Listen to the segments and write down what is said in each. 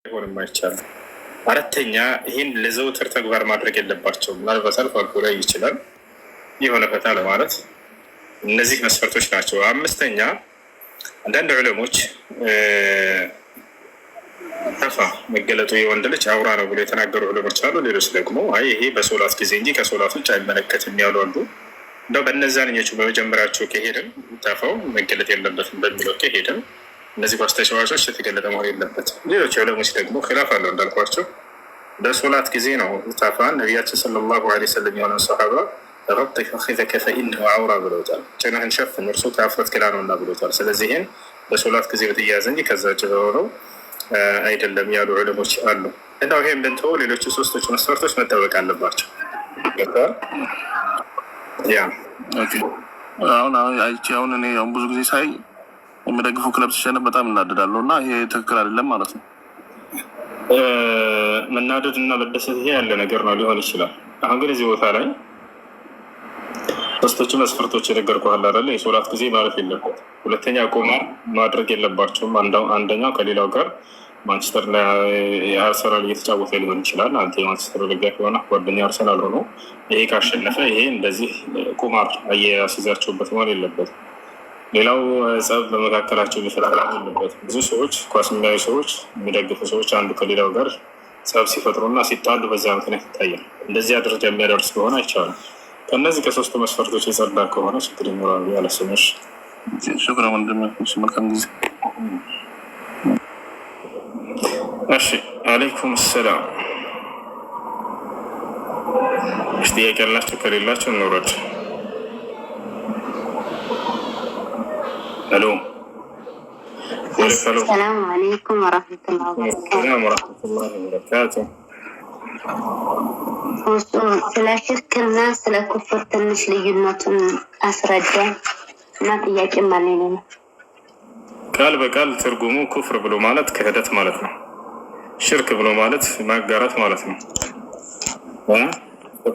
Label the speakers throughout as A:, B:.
A: ሆንም አይቻልም። አራተኛ ይህን ለዘውትር ተግባር ማድረግ የለባቸው። ምናልባት አልፎ አልፎ ላይ ይችላል የሆነ ፈታ ለማለት እነዚህ መስፈርቶች ናቸው። አምስተኛ አንዳንድ ዑለሞች ተፋ መገለጡ የወንድ ልጅ አውራ ነው ብሎ የተናገሩ ዑለሞች አሉ። ሌሎች ደግሞ አይ ይሄ በሶላት ጊዜ እንጂ ከሶላት ውጭ አይመለከትም ያሉ አሉ። እንደው በእነዛንኞቹ በመጀመሪያቸው ከሄድን ተፋው መገለጥ የለበትም በሚለው ከሄድን እነዚህ ኳስ ተጫዋቾች የተገለጠ መሆን የለበትም። ሌሎች ዑለሞች ደግሞ ኺላፍ አለው እንዳልኳቸው በሶላት ጊዜ ነው ታፋን ነቢያችን ሰለላሁ ዐለይሂ ወሰለም የሆነ ሰሃባ ረብጥ ፈኺዘከ ፈኢነሁ አውራ ብለውታል። ጭንህን ሸፍን እርሱ ከአፍረት ክላ ነውና ብለውታል። ስለዚህ ይህን በሶላት ጊዜ በተያያዘ እንጂ ከዛ ውጭ በሆነው አይደለም ያሉ ዑለሞች አሉ። እንዳው ይሄን ብንተው ሌሎቹ ሶስቶች መስፈርቶች መጠበቅ አለባቸው። ያ
B: አሁን እኔ ብዙ ጊዜ ሳይ የሚደግፉ ክለብ ሲሸነፍ በጣም እናደዳለሁ እና ይሄ ትክክል አይደለም ማለት ነው።
A: መናደድ እና መደሰት ይሄ ያለ ነገር ነው ሊሆን ይችላል። አሁን ግን እዚህ ቦታ ላይ ሶስቶቹ መስፈርቶች የነገርኩህ አይደለ? የሶላት ጊዜ ማለፍ የለበት። ሁለተኛ ቁማር ማድረግ የለባቸውም። አንደኛው ከሌላው ጋር ማንቸስተር ላይ አርሰናል እየተጫወተ ሊሆን ይችላል። አንተ የማንቸስተር ደጋፊ ሆነ ጓደኛ አርሰናል ሆኖ ይሄ ካሸነፈ ይሄ እንደዚህ ቁማር አያያስይዛቸውበት መሆን የለበት። ሌላው ጸብ በመካከላቸው የሚፈጠር የለበት። ብዙ ሰዎች ኳስ የሚያዩ ሰዎች የሚደግፉ ሰዎች አንዱ ከሌላው ጋር ጸብ ሲፈጥሩና ሲጣሉ በዛ ምክንያት ይታያል። እንደዚያ ደረጃ የሚያደርስ ከሆነ አይቻልም። ከእነዚህ ከሶስቱ መስፈርቶች የጸዳ ከሆነ ችግር ይኖራሉ ያለስመሽ
B: ሹክራ ወንድም መልካም ጊዜ።
A: እሺ አለይኩም ሰላም። ጥያቄ ያላቸው ከሌላቸው እንውረድ። ሄሎ
C: ሰላም አለይኩም ወረህመቱላሂ ወበረካቱ። ስለ ሽርክና ስለ ኩፍር ትንሽ ልዩነቱን አስረዳኝ እና ጥያቄ ማለት ነው።
A: ቃል በቃል ትርጉሙ ኩፍር ብሎ ማለት ክህደት ማለት ነው። ሽርክ ብሎ ማለት ማጋራት ማለት ነው።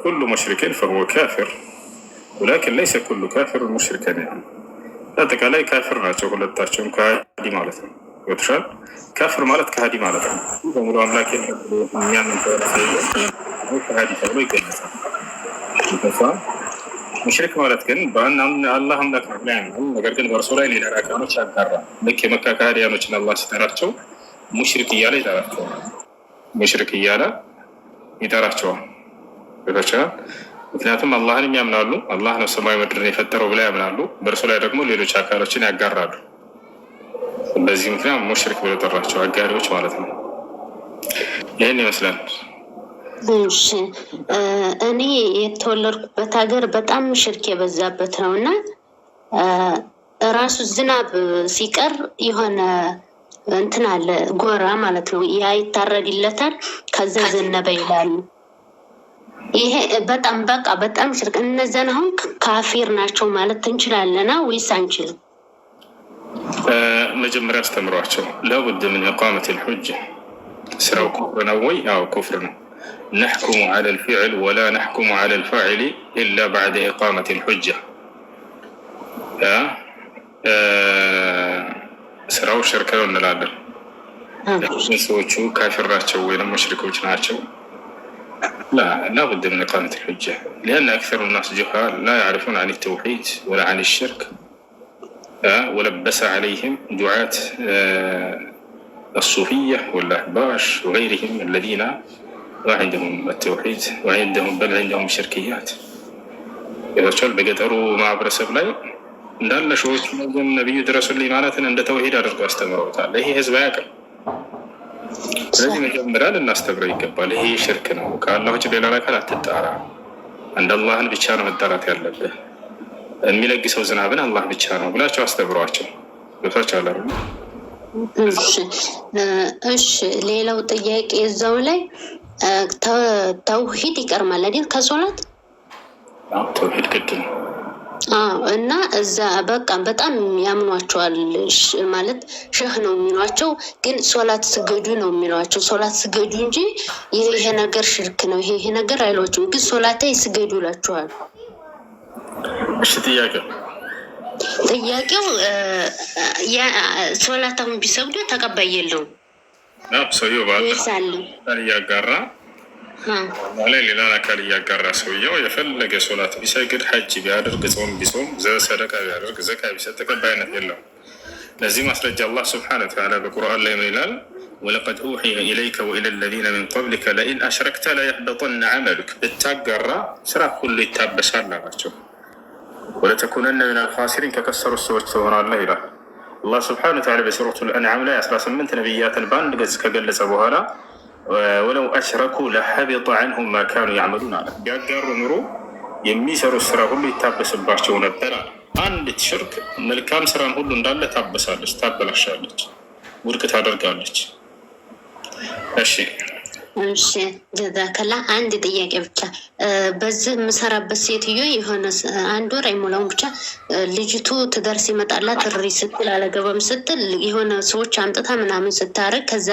A: ኩሉ ሙሽሪክን ፈሁወ ካፊር ወላኪን ለይሰ ኩሉ ካፊር ሙሽሪከን። አጠቃላይ ካፊር ናቸው ሁለታቸውም ከሃዲ ማለት ነው። ወጥሻል ካፊር ማለት ከሃዲ ማለት ነው። በሙሉ አምላክ የሚያምን ከሃዲ ተብሎ ይገለጻል። ሙሽሪክ ማለት ግን አላህ አምላክ ነው ያምናል፣ ነገር ግን በእርሱ ላይ ሌላ አካሎች ያጋራል። ልክ የመካ ከሃዲያኖችን አላህ ሲጠራቸው ሙሽሪክ እያለ ይጠራቸዋል። ሙሽሪክ እያለ ይጠራቸዋል። ወጥሻል። ምክንያቱም አላህንም ያምናሉ፣ አላህ ነው ሰማይ ምድርን የፈጠረው ብለው ያምናሉ። በእርሱ ላይ ደግሞ ሌሎች አካሎችን ያጋራሉ። በዚህ ምክንያት ሙሽሪክ ብለው ጠራቸው፣ አጋሪዎች ማለት ነው። ይህን ይመስላል።
C: እሺ እኔ የተወለድኩበት ሀገር በጣም ሽርክ የበዛበት ነው እና ራሱ ዝናብ ሲቀር የሆነ እንትን አለ ጎራ ማለት ነው፣ ያ ይታረድለታል፣ ከዛ ዘነበ ይላሉ። ይሄ በጣም በቃ በጣም ሽርክ። እነዚያን አሁን ካፊር ናቸው ማለት እንችላለና ወይስ አንችልም?
A: መጀመሪያ አስተምሯቸው ለቡድ ምን ኢቃመት ልሑጀ። ስራው ኩፍር ነው ወይ? አዎ ኩፍር ነው። ነሕኩሙ ዐለ ልፊዕል ወላ ነሕኩሙ ዐለ ልፋዒል ኢላ ባዕደ ኢቃመት ልሑጀ። ስራው ሽርክ ነው እንላለን። ሰዎቹ ካፊር ናቸው ወይም ሙሽሪኮች ናቸው? لا بد من إقامة الحجة، لأن أكثر الناس جهال لا يعرفون عن التوحيد ولا عن الشرك. ولبس عليهم دعاة الصوفية والأحباش وغيرهم الذين ما عندهم التوحيد وعندهم بل عندهم شركيات. إذا شل بقدروا مع برسب لاي እንዳለ ሾዎች ነብዩ ድረሱልኝ ማለትን እንደ ተውሂድ አድርገው አስተምረውታል። ይሄ ህዝብ ያውቃል። ስለዚህ መጀመሪያ ልናስተምረው ይገባል። ይሄ ሽርክ ነው፣ ከአላህ ውጭ ሌላ አካል አትጣራ፣ አንድ አላህን ብቻ ነው መጣራት ያለብህ፣ የሚለግሰው ዝናብን አላህ ብቻ ነው ብላቸው አስተምሯቸው። ገብታቸው አላሩ።
C: እሺ ሌላው ጥያቄ እዛው ላይ ተውሂድ ይቀርማል አይደል ከሶላት?
A: ተውሂድ ግድ ነው።
C: እና እዛ በቃ በጣም ያምኗቸዋል ማለት ሸህ ነው የሚሏቸው፣ ግን ሶላት ስገዱ ነው የሚሏቸው። ሶላት ስገዱ እንጂ ይሄ ነገር ሽርክ ነው ይሄ ነገር አይሏቸውም፣ ግን ሶላት ላይ ስገዱ ይላቸዋል።
A: እሺ
C: ጥያቄው ሶላት አሁን ቢሰግዱ ተቀባይ የለውም
A: ሰውየው ባለ እያጋራ ላይ ሌላን አካል እያጋራ ሰውየው የፈለገ ሶላት ቢሰግድ፣ ሐጅ ቢያደርግ፣ ጾም ቢጾም፣ ሰደቃ ቢያደርግ፣ ዘካ ቢሰጥ ተቀባይነት የለውም። ለዚህ ማስረጃ አላህ ስብሐነሁ ወተዓላ በቁርአን ላይ ምን ይላል? ወለቀድ ኡሕየ ኢለይከ ወኢለ ለዚነ ሚን ቀብሊከ ለኢን አሽረክተ ለየሕበጠነ ዐመሉክ፣ ብታጋራ ስራ ሁሉ ይታበሳል አላቸው። ወለተኩነነ ሚነል ኻሲሪን፣ ከከሰሩት ሰዎች ትሆናለህ ይላል አላህ ስብሐነሁ ወተዓላ በሱረቱል አንዓም ላይ 18 ነቢያትን በአንድ ገጽ ከገለጸ በኋላ ወለው አሽረኩ ለሐቢጠ ዐንሁም ማ ካኑ ያዕመሉን አለ። ቢያጋሩ ኑሮ የሚሰሩት ስራ ሁሉ ይታበስባቸው ነበር አለ። አንዲት ሽርክ መልካም ስራን ሁሉ እንዳለ ታበሳለች፣ ታበላሻለች፣ ውድቅ ታደርጋለች። እሺ
C: ጀዛከላ። አንድ ጥያቄ ብቻ። በዚህ የምሰራበት ሴትዮ የሆነ አንድ ወር አይሞላውም ብቻ ልጅቱ ትዳር ሲመጣላት እሪ ስትል አለገባም ስትል የሆነ ሰዎች አምጥታ ምናምን ስታረግ ከዛ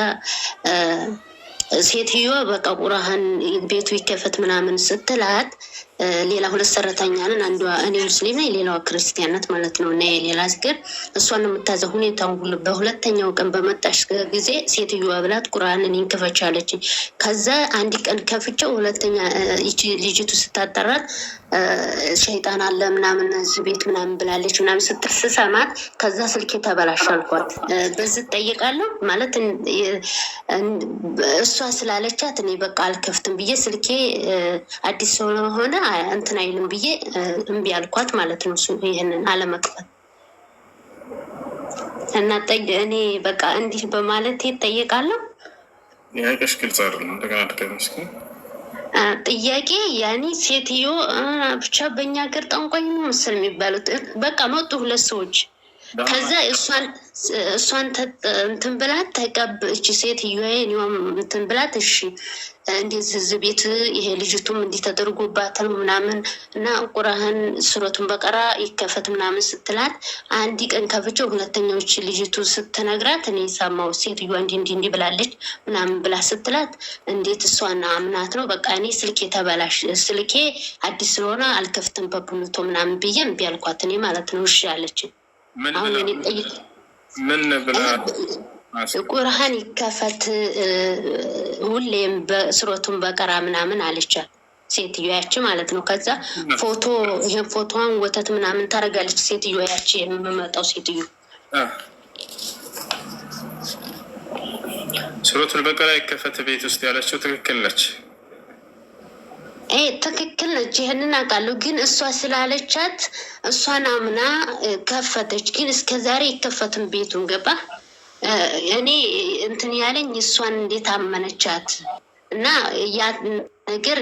C: ሴትዮ በቃ ቁርአን ቤቱ ይከፈት ምናምን ስትላት ሌላ ሁለት ሰራተኛ ነን። አንዷ እኔ ሙስሊም ነኝ፣ ሌላዋ ክርስቲያን ናት ማለት ነው። እና የሌላ ዝግር እሷን የምታዘው ሁኔታውን ሁሉ በሁለተኛው ቀን በመጣሽ ጊዜ ሴትዮዋ ብላት ቁርአንን ይንክፈች አለችኝ። ከዛ አንድ ቀን ከፍቼው ሁለተኛ ልጅቱ ስታጠራት ሸይጣን አለ ምናምን እዚህ ቤት ምናምን ብላለች ምናምን ስትል ስሰማት ከዛ ስልኬ ተበላሽ አልኳት። በዚህ እጠይቃለሁ ማለት እሷ ስላለቻት እኔ በቃ አልከፍትም ብዬ ስልኬ አዲስ ስለሆነ እንትን አይልም ብዬ እምቢ አልኳት ማለት ነው። ይህንን አለመክፈት እና እኔ በቃ እንዲህ በማለት ይጠየቃለሁ።
A: ጥያቄሽ ግልጽ አይደለም። እንደገና ድገመስኪ።
C: ጥያቄ ያኔ ሴትዮ ብቻ በእኛ ሀገር ጠንቋይ ነው መሰል የሚባሉት በቃ መጡ ሁለት ሰዎች። ከዛ እሷን እንትን ብላት ተቀብእች ሴትዮ ኒም እንትን ብላት እሺ እንዴት ህዝብ ቤት ይሄ ልጅቱም እንዲህ ተደርጎባታል ምናምን እና ቁርአን ሱረቱን በቀራ ይከፈት ምናምን ስትላት አንድ ቀን ከፍቼው ሁለተኛዎች ልጅቱ ስትነግራት እኔ ሰማው ሴትዮዋ እንዲህ ብላለች ምናምን ብላ ስትላት እንዴት እሷና አምናት ነው በቃ እኔ ስልኬ ተበላሽ ስልኬ አዲስ ስለሆነ አልከፍትም በብሉቶ ምናምን ብዬ እምቢ አልኳት እኔ ማለት ነው። እሺ አለችኝ። አሁን እኔ
A: ምን ብላ
C: ቁርአን ይከፈት ሁሌም በሱረቱን በቀራ ምናምን አለቻት ሴትዮ ያቺ ማለት ነው። ከዛ ፎቶ ይሄን ፎቶዋን ወተት ምናምን ታደርጋለች ሴትዮ ያቺ የምመጣው ሴትዮ
A: ሱረቱል በቀራ ይከፈት ቤት ውስጥ ያለችው ትክክል ነች።
C: ትክክል ነች። ይህንን አውቃለሁ። ግን እሷ ስላለቻት እሷን አምና ከፈተች። ግን እስከዛሬ ይከፈትም ቤቱን ገባ እኔ እንትን ያለኝ እሷን እንዴት አመነቻት እና ያ ነገር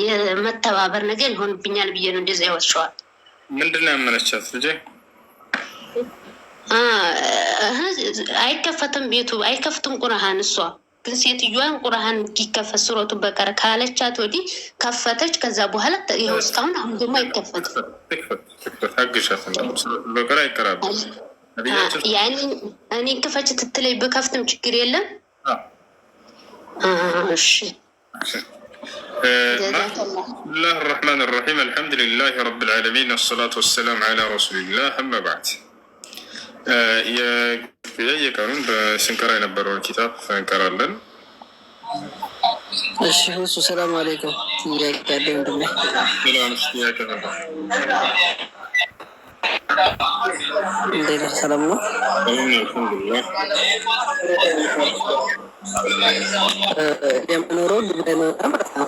C: የመተባበር ነገር ይሆንብኛል ብዬ ነው እንደዛ ይወስሸዋል።
A: ምንድን ነው ያመነቻት ልጄ?
C: አይከፈትም ቤቱ አይከፍትም ቁርአን እሷ ግን ሴትዮዋን ቁርአን ይከፈት ሱረቱን በቀራ ካለቻት ወዲህ ከፈተች። ከዛ በኋላ ይኸው እስካሁን አሁን ደግሞ አይከፈትም።
A: አግሻት በቀራ ይቀራል
C: ያኔ እኔ ክፈች ትትለይ በከፍትም ችግር የለም። እሺ
A: ብስሚላህ አርረሕማን አርረሒም አልሐምዱሊላህ ረብል ዓለሚን ወሰላቱ ወሰላም ዓላ ረሱሊላህ አማ ባዕድ። የቀኑን በስንቀራ የነበረውን ኪታብ እንቀራለን።
D: እሺ እሱ ሰላም አለይኩም ያለ ወንድሜ
A: ጥያቄ ነበር።
D: እንዴት ሰላም ነው?
A: አልሐምዱሊላህ።
D: የምኖረው ዱባይ ነው ማለት ነው።